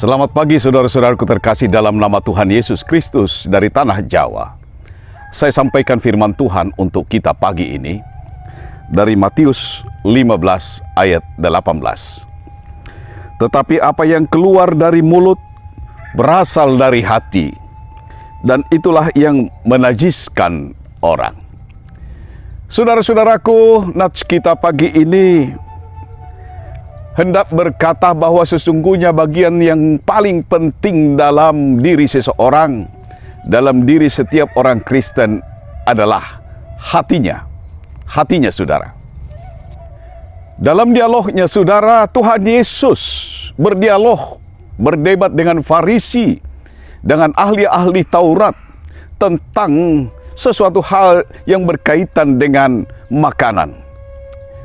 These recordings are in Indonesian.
Selamat pagi saudara-saudaraku terkasih dalam nama Tuhan Yesus Kristus dari tanah Jawa. Saya sampaikan firman Tuhan untuk kita pagi ini dari Matius 15 ayat 18. Tetapi apa yang keluar dari mulut berasal dari hati, dan itulah yang menajiskan orang. Saudara-saudaraku, nats kita pagi ini hendak berkata bahwa sesungguhnya bagian yang paling penting dalam diri seseorang, dalam diri setiap orang Kristen adalah hatinya. Hatinya, saudara. Dalam dialognya, saudara, Tuhan Yesus berdialog, berdebat dengan Farisi, dengan ahli-ahli Taurat tentang sesuatu hal yang berkaitan dengan makanan.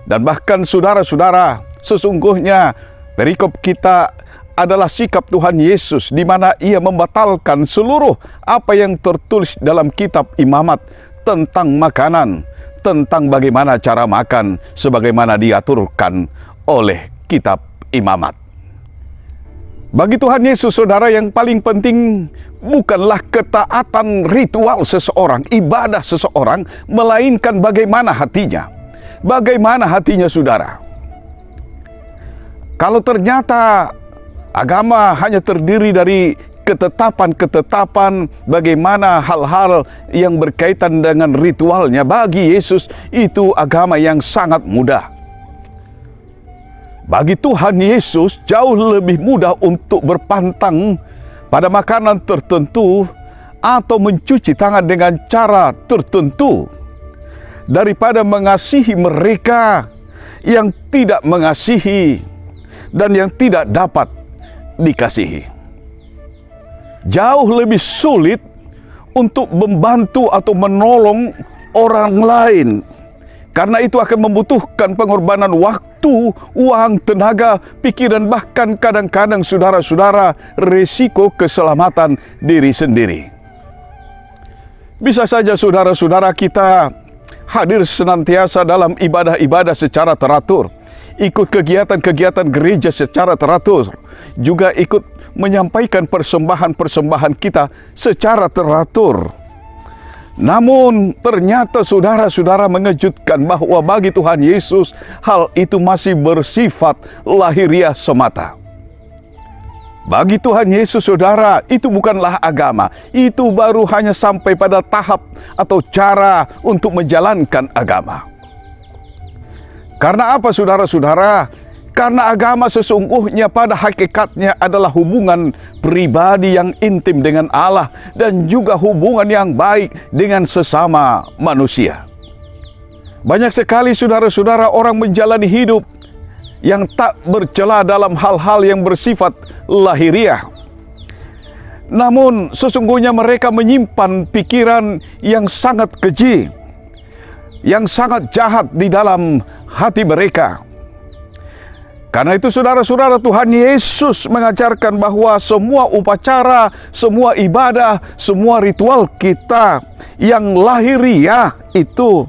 Dan bahkan saudara-saudara, sesungguhnya perikop kita adalah sikap Tuhan Yesus, di mana Ia membatalkan seluruh apa yang tertulis dalam kitab Imamat tentang makanan, tentang bagaimana cara makan sebagaimana diaturkan oleh kitab Imamat. Bagi Tuhan Yesus, saudara, yang paling penting bukanlah ketaatan ritual seseorang, ibadah seseorang, melainkan bagaimana hatinya. Bagaimana hatinya, saudara. Kalau ternyata agama hanya terdiri dari ketetapan-ketetapan bagaimana hal-hal yang berkaitan dengan ritualnya, bagi Yesus itu agama yang sangat mudah. Bagi Tuhan Yesus jauh lebih mudah untuk berpantang pada makanan tertentu atau mencuci tangan dengan cara tertentu daripada mengasihi mereka yang tidak mengasihi dan yang tidak dapat dikasihi. Jauh lebih sulit untuk membantu atau menolong orang lain, karena itu akan membutuhkan pengorbanan waktu, uang, tenaga, pikiran, bahkan kadang-kadang saudara-saudara risiko keselamatan diri sendiri. Bisa saja saudara-saudara kita hadir senantiasa dalam ibadah-ibadah secara teratur, ikut kegiatan-kegiatan gereja secara teratur, juga ikut menyampaikan persembahan-persembahan kita secara teratur. Namun ternyata saudara-saudara mengejutkan bahwa bagi Tuhan Yesus hal itu masih bersifat lahiriah semata. Bagi Tuhan Yesus, saudara, itu bukanlah agama. Itu baru hanya sampai pada tahap atau cara untuk menjalankan agama. Karena apa, saudara-saudara? Karena agama sesungguhnya pada hakikatnya adalah hubungan pribadi yang intim dengan Allah dan juga hubungan yang baik dengan sesama manusia. Banyak sekali saudara-saudara orang menjalani hidup yang tak bercela dalam hal-hal yang bersifat lahiriah. Namun sesungguhnya mereka menyimpan pikiran yang sangat keji, yang sangat jahat di dalam hati mereka. Karena itu saudara-saudara, Tuhan Yesus mengajarkan bahwa semua upacara, semua ibadah, semua ritual kita yang lahiriah itu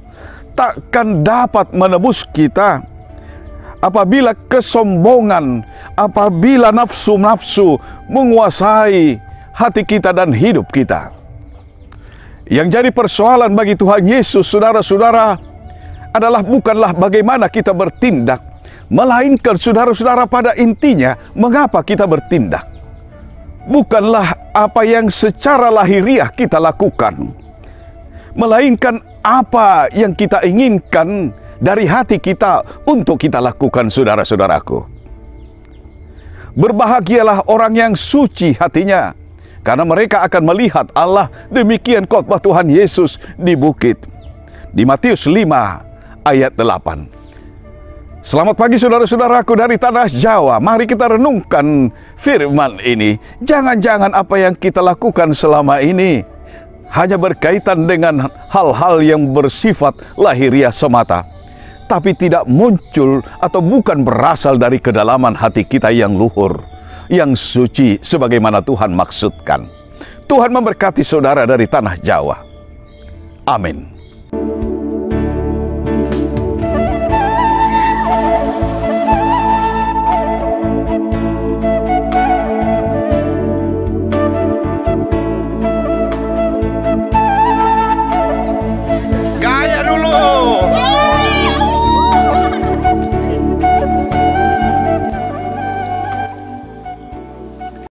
takkan dapat menebus kita apabila kesombongan, apabila nafsu-nafsu menguasai hati kita dan hidup kita. Yang jadi persoalan bagi Tuhan Yesus, saudara-saudara, adalah bukanlah bagaimana kita bertindak, melainkan saudara-saudara pada intinya mengapa kita bertindak. Bukanlah apa yang secara lahiriah kita lakukan, melainkan apa yang kita inginkan dari hati kita untuk kita lakukan, saudara-saudaraku. Berbahagialah orang yang suci hatinya, karena mereka akan melihat Allah. Demikian khotbah Tuhan Yesus di bukit, di Matius 5 ayat 8. Selamat pagi saudara-saudaraku dari tanah Jawa. Mari kita renungkan firman ini. Jangan-jangan apa yang kita lakukan selama ini hanya berkaitan dengan hal-hal yang bersifat lahiriah semata, tapi tidak muncul atau bukan berasal dari kedalaman hati kita yang luhur, yang suci sebagaimana Tuhan maksudkan. Tuhan memberkati saudara dari tanah Jawa. Amin.